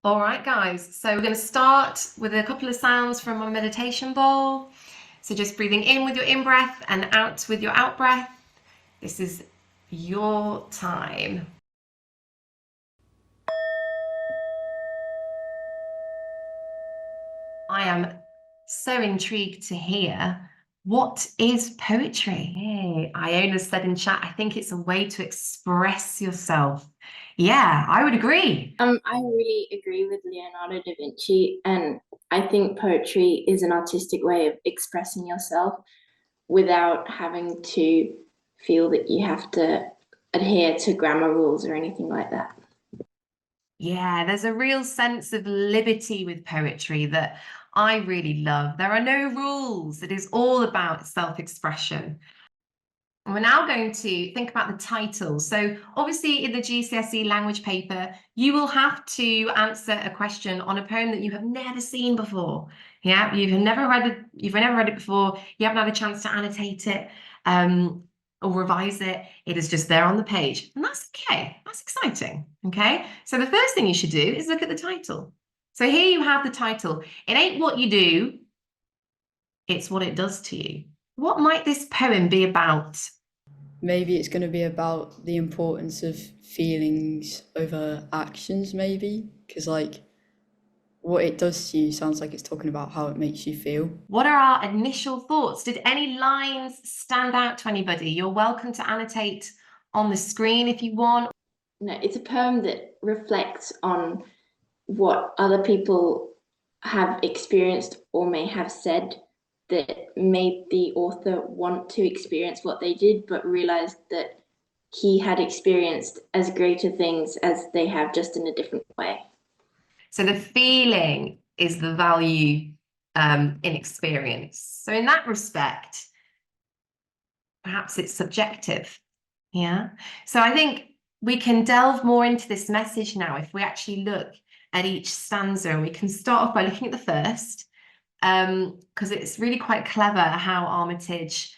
All right, guys. So we're going to start with a couple of sounds from our meditation bowl. So just breathing in with your in-breath and out with your out-breath. This is your time. I am so intrigued to hear, what is poetry? Hey, Iona said in chat, I think it's a way to express yourself. Yeah, I would agree. I really agree with Leonardo da Vinci, and I think poetry is an artistic way of expressing yourself without having to feel that you have to adhere to grammar rules or anything like that. Yeah, there's a real sense of liberty with poetry that I really love. There are no rules. It is all about self-expression. And we're now going to think about the title. So obviously in the GCSE language paper, you will have to answer a question on a poem that you have never seen before. Yeah, you've never read it before, you haven't had a chance to annotate it or revise it. It is just there on the page. And that's okay. That's exciting. Okay. So the first thing you should do is look at the title. So here you have the title. It ain't what you do, it's what it does to you. What might this poem be about? Maybe it's going to be about the importance of feelings over actions, maybe, because like what it does to you sounds like it's talking about how it makes you feel. What are our initial thoughts? Did any lines stand out to anybody? You're welcome to annotate on the screen if you want. No, it's a poem that reflects on what other people have experienced or may have said that made the author want to experience what they did, but realized that he had experienced as greater things as they have, just in a different way. So the feeling is the value in experience. So in that respect, perhaps it's subjective. Yeah. So I think we can delve more into this message now if we actually look at each stanza, and we can start off by looking at the first, because it's really quite clever how Armitage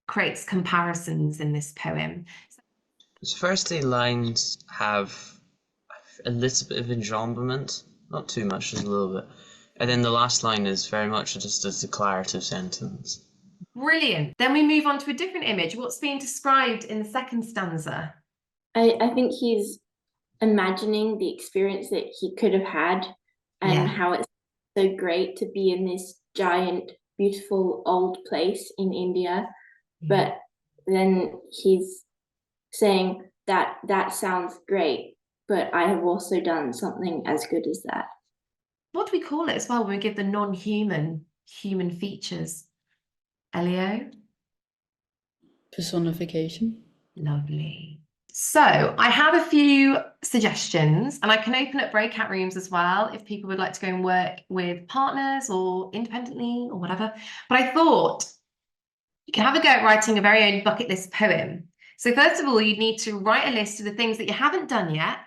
creates comparisons in this poem. His first two lines have a little bit of enjambment, not too much, just a little bit. And then the last line is very much just a declarative sentence. Brilliant. Then we move on to a different image. What's being described in the second stanza? I think he's imagining the experience that he could have had, and how it's so great to be in this giant, beautiful old place in India. But then he's saying that sounds great, but I have also done something as good as that. What do we call it as well when we give the non-human human features? Elio? Personification. Lovely. So I have a few suggestions, and I can open up breakout rooms as well if people would like to go and work with partners or independently or whatever. But I thought you can have a go at writing a very own bucket list poem. So first of all, you need to write a list of the things that you haven't done yet,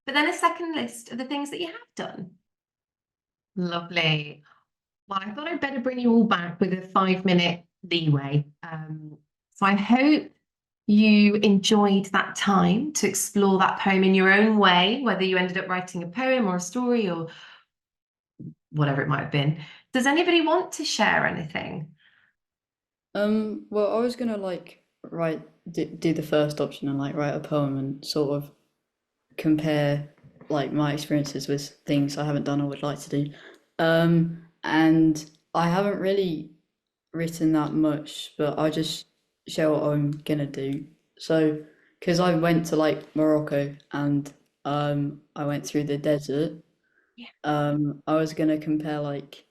but then a second list of the things that you have done. Lovely. Well, I thought I'd better bring you all back with a 5-minute leeway. So I hope you enjoyed that time to explore that poem in your own way, whether you ended up writing a poem or a story or whatever it might have been. Does anybody want to share anything? Well, I was gonna like do the first option and like write a poem and sort of compare like my experiences with things I haven't done or would like to do. And I haven't really written that much, but I'll just share what I'm gonna do. So, because I went to like Morocco and I went through the desert. I was gonna compare like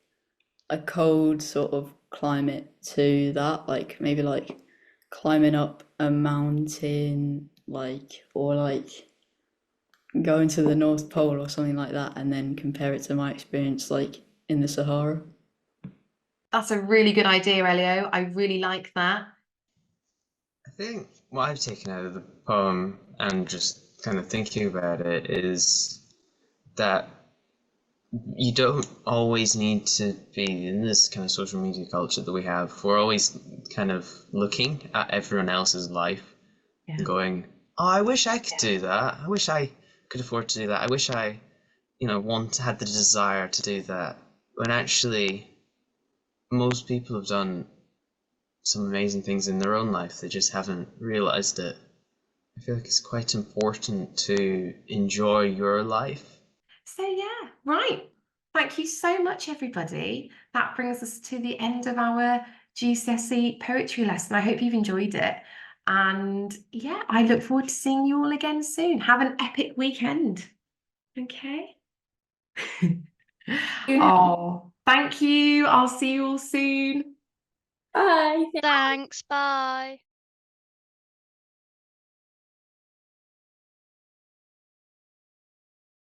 a cold sort of climate to that, like maybe like climbing up a mountain, like, or like going to the North Pole or something like that, and then compare it to my experience like in the Sahara. That's a really good idea, Elio. I really like that. I think what I've taken out of the poem and just kind of thinking about it is that you don't always need to be in this kind of social media culture that we have. We're always kind of looking at everyone else's life and going, oh, I wish I could do that. I wish I could afford to do that. I wish I had the desire to do that, when actually most people have done some amazing things in their own life. They just haven't realized it. I feel like it's quite important to enjoy your life. So yeah, right. Thank you so much, everybody. That brings us to the end of our GCSE poetry lesson. I hope you've enjoyed it. And yeah, I look forward to seeing you all again soon. Have an epic weekend. Okay. Oh, thank you. I'll see you all soon. Bye. Thanks. Bye.